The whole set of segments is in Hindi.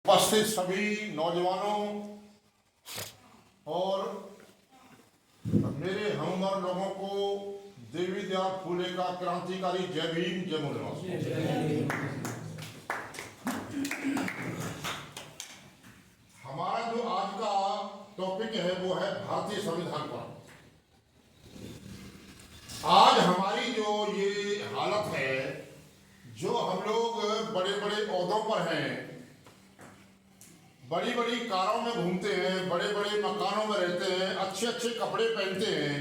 उपस्थित सभी नौजवानों और मेरे हमउम्र लोगों को देवी दयाल फूले का क्रांतिकारी जय भीम जय मूल्यवान। हमारा जो आज का टॉपिक है वो है भारतीय संविधान पर। आज हमारी जो ये हालत है, जो हम लोग बड़े बड़े ओहदों पर हैं, बड़ी बड़ी कारों में घूमते हैं, बड़े बड़े मकानों में रहते हैं, अच्छे अच्छे कपड़े पहनते हैं,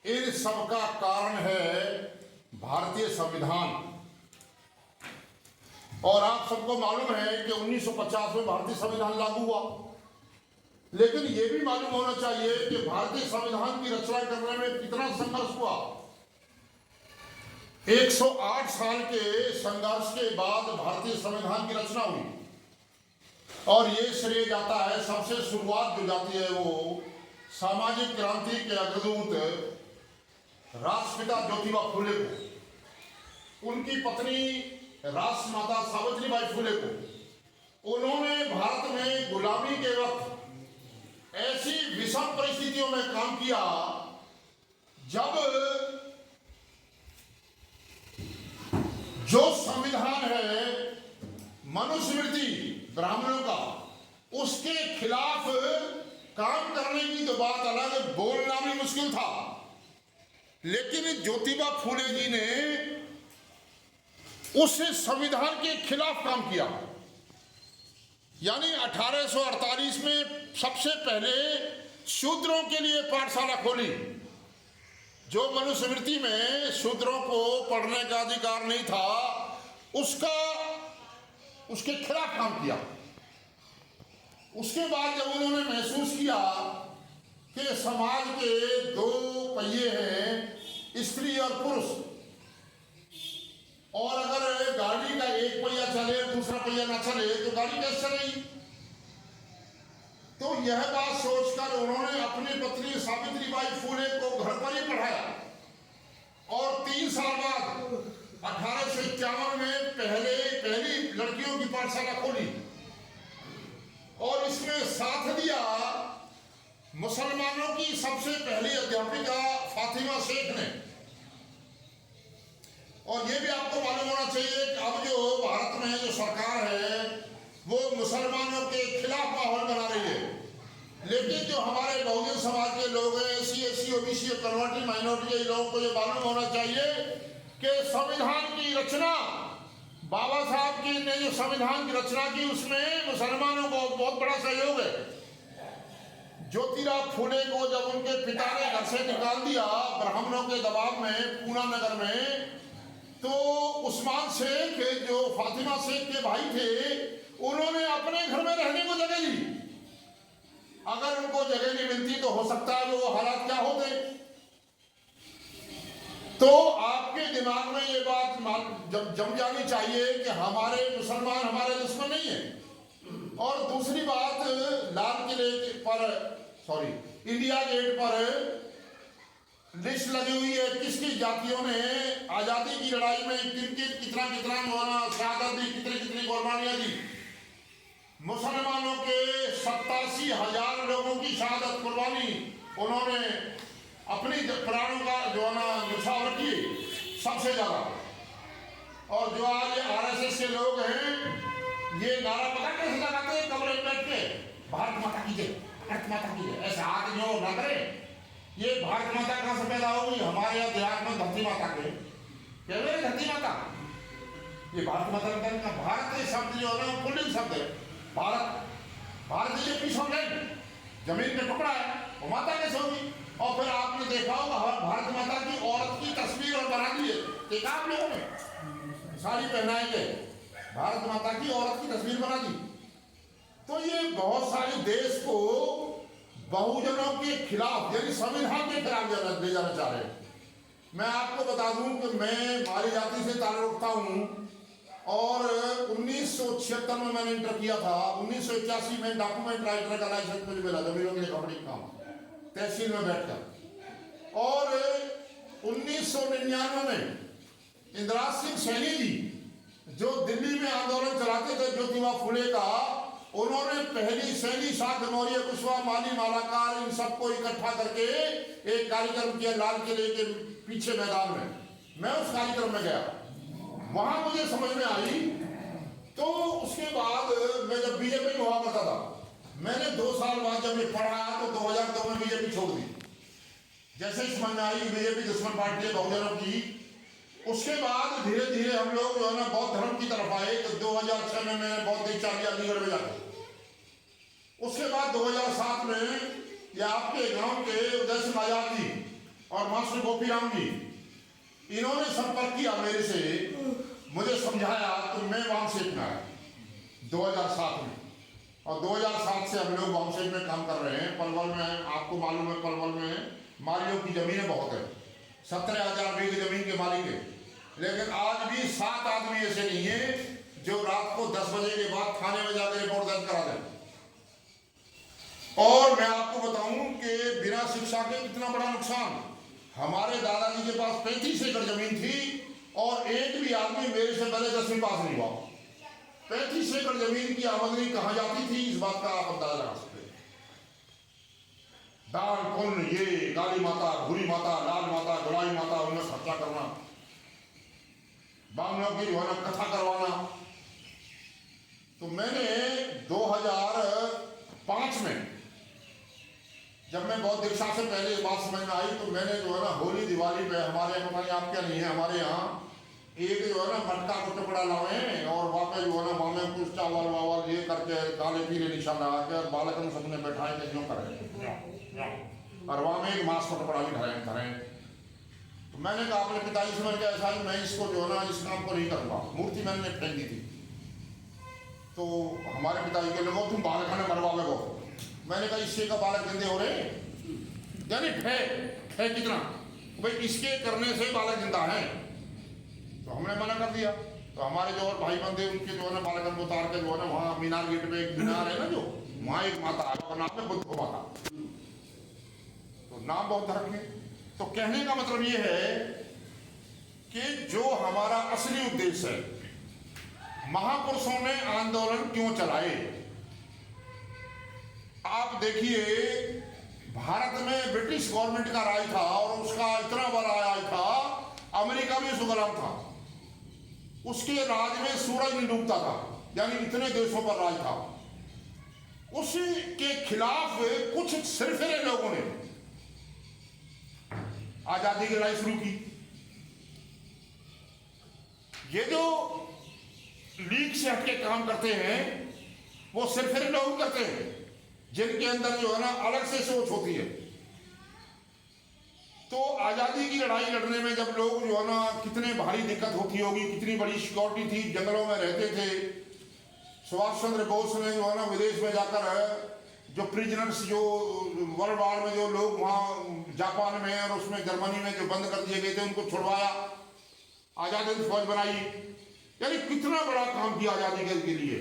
इन सब का कारण है भारतीय संविधान। और आप सबको मालूम है कि 1950 में भारतीय संविधान लागू हुआ, लेकिन यह भी मालूम होना चाहिए कि भारतीय संविधान की रचना करने में कितना संघर्ष हुआ। 108 साल के संघर्ष के बाद भारतीय संविधान की रचना हुई और ये श्रेय जाता है, सबसे शुरुआत जो जाती है वो सामाजिक क्रांति के अग्रदूत राष्ट्रपिता ज्योतिबा फूले को, उनकी पत्नी राष्ट्रमाता सावित्रीबाई फूले को। उन्होंने भारत में गुलामी के वक्त ऐसी विषम परिस्थितियों में काम किया जब जो संविधान है मनुस्मृति ब्राह्मणों का, उसके खिलाफ काम करने की तो बात अलग, बोलना भी मुश्किल था। लेकिन ज्योतिबा फूले जी ने उस संविधान के खिलाफ काम किया। यानी 1848 में सबसे पहले शूद्रों के लिए पाठशाला खोली। जो मनुस्मृति में शूद्रों को पढ़ने का अधिकार नहीं था, उसके खिलाफ काम किया। उसके बाद जब उन्होंने महसूस किया कि समाज के दो पहिए हैं, स्त्री और पुरुष, और अगर गाड़ी का एक पहिया चले दूसरा पहिया ना चले तो गाड़ी कैसे चलेगी। तो यह बात सोचकर उन्होंने अपनी पत्नी सावित्रीबाई फूले को घर पर ही पढ़ाया और 3 साल बाद 1851 में पहली लड़कियों की पाठशाला खोली और इसमें साथ दिया मुसलमानों की सबसे पहली अध्यापिका फातिमा शेख ने। और ये भी आपको मालूम होना चाहिए कि अब जो भारत में जो सरकार है वो मुसलमानों के खिलाफ माहौल बना रही है। लेकिन जो हमारे बहुजन समाज के लोग हैं, SC OBC और कन्वर्टेड माइनॉरिटी के लोगों को ये मालूम होना चाहिए कि संविधान की रचना, बाबा साहब की ने जो संविधान की रचना की, उसमें मुसलमानों को बहुत बड़ा सहयोग है। ज्योतिबा फूले को जब उनके पिता ने घर से निकाल दिया ब्राह्मणों के दबाव में पूना नगर में, तो उस्मान शेख जो फातिमा शेख के भाई थे, उन्होंने अपने घर में रहने को जगह ली। अगर उनको जगह नहीं मिलती तो हो सकता है वो हालात क्या होते। तो आपके दिमाग में ये बात जम जानी चाहिए कि हमारे मुसलमान हमारे दुश्मन नहीं है। और दूसरी बात, लाल किले पर इंडिया गेट पर लिस्ट लगी हुई है किसकी जातियों ने आजादी की लड़ाई में कितना शहादत दी, कितनी कुर्बानियां दी। मुसलमानों के 87,000 लोगों की शहादत कुर्बानी उन्होंने अपनी प्राणों का जो न्यौछावर किए सबसे ज्यादा। और जो आज RSS के लोग हैं, ये नारा पता कैसे लगाते हैं कमरे में बैठ के, भारत माता की जय, भारत माता की जय, ऐसे हाथ जो ना करें। ये भारत माता कहाँ से पैदा हो गई? हमारे यहाँ देहात में धरती माता के क्या धरती माता, ये भारत माता का भारत शब्द जो है ना पुल्लिंग शब्द है। भारत जो पीस ऑफ लैंड, जमीन पे पकड़ा है, वो माता कैसे होगी? और फिर आपने देखा होगा भारत माता की औरत की तस्वीर और बना दी है, देखा आप लोगों ने, साड़ी पहनाएंगे, भारत माता की औरत की तस्वीर बना दी। तो ये बहुत सारे देश को बहुजनों के खिलाफ, यानी संविधान के खिलाफ ले जाना चाह रहे हैं। मैं आपको बता दूं कि मैं मारी जाति से ताल्लुक रखता हूं और 1976 में मैंने इंटर किया था। 1981 में डॉक्यूमेंट राइटर का लाइसेंस मुझे मिला, जमीनों के कपड़े काम तहसील में बैठकर। और 1999 में इंदिरा सिंह सैनी जी जो दिल्ली में आंदोलन चलाते थे ज्योतिबा फूले का, उन्होंने पहली सैनी शाख मौर्य कुशवा माली मालाकार इन सबको इकट्ठा करके एक कार्यक्रम किया लाल किले के पीछे मैदान में। मैं उस कार्यक्रम में गया, वहां मुझे समझ में आई। तो उसके बाद मैं जब बीजेपी में हुआ करता था, मैंने 2 साल बाद जब ये पढ़ा तो 2002 में बीजेपी छोड़ दी। जैसे ही समझ में आई बीजेपी दुश्मन पार्टी है बहुजनों की, उसके बाद धीरे धीरे हम लोग जो है ना बौद्ध धर्म की तरफ आए। तो 2006 में मैंने बौद्ध दीक्षा लिया अलीगढ़ में जाकर। उसके बाद 2007 में ये आपके गांव के उदय सिंह आजाद जी और मास्टर गोपीराम जी, इन्होंने संपर्क किया मेरे से, मुझे समझाया। तो मैं वामशेप में आया 2007 में, और 2007 से हम लोग वामशेप में काम कर रहे हैं। पलवल में आपको मालूम है, पलवल में मालियों की जमीनें बहुत है, 17,000 बीघे जमीन के मालिक है। लेकिन आज भी 7 आदमी ऐसे नहीं है जो रात को 10 बजे के बाद थाने में जाकर रिपोर्ट दर्ज करा दें। और मैं आपको बताऊं कि बिना शिक्षा के कितना बड़ा नुकसान। हमारे दादाजी के पास 35 एकड़ जमीन थी और एक भी आदमी मेरे से पहले 10वीं पास नहीं हुआ। 35 एकड़ जमीन की आमदनी कहां जाती थी, इस बात का आप अंदाजा लगा सकते हैं। दान पुण्य, ये काली माता, भूरी माता, लाल माता, गुलाई माता, उनमें खर्चा करना, बामनों की जो है ना कथा करवाना। तो मैंने 2005 में जब मैं बौद्ध दीक्षा से पहले बात समझ में आई, तो मैंने जो है ना होली दिवाली पे हमारे यहाँ, पता नहीं आप क्या नहीं है, हमारे यहाँ एक जो है ना मटका को टुकड़ा लावे और वहाँ पे जो है ना वहाँ में कुछ चावल वावल ये करके काले पीले निशान लगा के बालकन सबने बैठाए के क्यों करें, और वहाँ में एक मांस का टुकड़ा भी धरें। तो मैंने कहा अपने पिताजी से, मैंने कहा ऐसा मैं इसको जो है ना इस काम को नहीं करूँगा। मूर्ति मैंने फेंक दी थी। तो हमारे पिताजी के लोगों तुम बालक ने मरवावे को। मैंने कहा इससे का बालक जिंदे हो रहे, यानी है कितना भाई, इसके करने से बालक जिंदा है। तो हमने मना कर दिया। तो हमारे जो और भाई बंदे उनके जो है ना बालकन को उतार के जो है ना वहाँ मीनार गेट पे एक मीनार है ना, जो वहाँ एक माता है और नाम है बुद्ध माता, तो नाम बहुत रखे। तो कहने का मतलब ये है कि जो हमारा असली उद्देश्य है, महापुरुषों ने आंदोलन क्यों चलाए। आप देखिए भारत में ब्रिटिश गवर्नमेंट का राज था और उसका इतना बड़ा राज था, अमेरिका भी उसका गुलाम था। उसके राज में सूरज नहीं डूबता था, यानी इतने देशों पर राज था। उसके खिलाफ कुछ सिरफिरे लोगों ने आजादी की लड़ाई शुरू की। ये जो लीग से हटके काम करते हैं वो सिरफिरे लोग करते हैं, जिनके अंदर जो है ना अलग से सोच होती है। तो आजादी की लड़ाई लड़ने में जब लोग जो है ना कितने भारी दिक्कत होती होगी, कितनी बड़ी सिक्योरिटी थी, जंगलों में रहते थे। सुभाष चंद्र बोस ने जो है ना विदेश में जाकर जो प्रिजनर्स, जो वर्ल्ड वार में जो लोग वहाँ जापान में और उसमें जर्मनी में जो बंद कर दिए गए थे उनको छुड़वाया, आजादी फौज बनाई। यानी कितना बड़ा काम किया आजादी के लिए।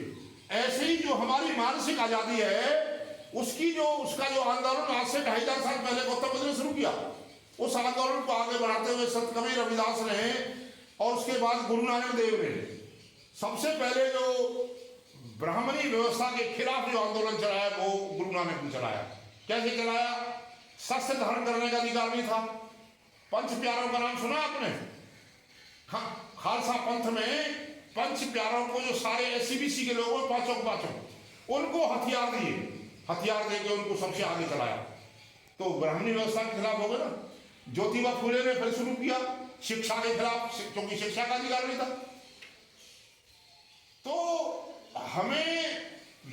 ऐसे ही जो हमारी मानसिक आजादी है उसका जो आंदोलन आज से 2,500 साल पहले गौतम बुद्ध ने शुरू किया, उस आंदोलन को आगे बढ़ाते हुए संत कबीर रविदास ने और उसके बाद गुरु नानक देव ने सबसे पहले जो ब्राह्मणी व्यवस्था के खिलाफ जो आंदोलन चलाया वो गुरु नानक ने चलाया। कैसे चलाया? शस्त्र धारण करने का अधिकार नहीं था। पंच प्यारों का नाम सुना आपने? खालसा पंथ में पंच प्यारों को जो सारे एससीबीसी के लोग पांचों उनको हथियार दिए, हथियार देके उनको सबसे आगे चलाया। तो ब्राह्मणी व्यवस्था के खिलाफ हो गया ना। ज्योतिबा फुले ने फिर शुरू किया शिक्षा के खिलाफ, क्योंकि शिक्षा का अधिकार नहीं था। तो हमें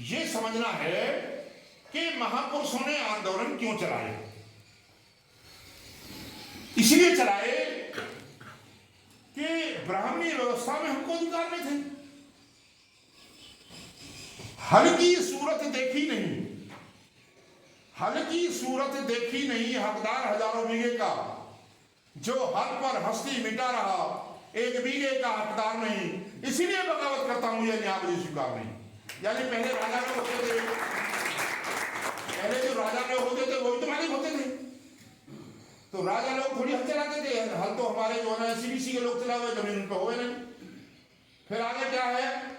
ये समझना है कि महापुरुषों ने आंदोलन क्यों चलाए। इसलिए चलाए कि ब्राह्मणी व्यवस्था में हमको अधिकार नहीं थे। हल की सूरत देखी नहीं, हल की सूरत देखी नहीं, हकदार हजारों बीघे का, जो हल पर हस्ती मिटा रहा, एक बीघे का हकदार नहीं। इसीलिए बगावत करता हूं, यह न्याय मुझे स्वीकार नहीं। यानी पहले राजा लोग होते थे, पहले जो राजा लोग होते थे वो भी तो मालिक होते थे। तो राजा लोग थोड़ी हल चलाते थे, हल तो हमारे जो है ना सीबीसी के लोग चला हुए, जमीन उन पर हुए नहीं। फिर आगे क्या है?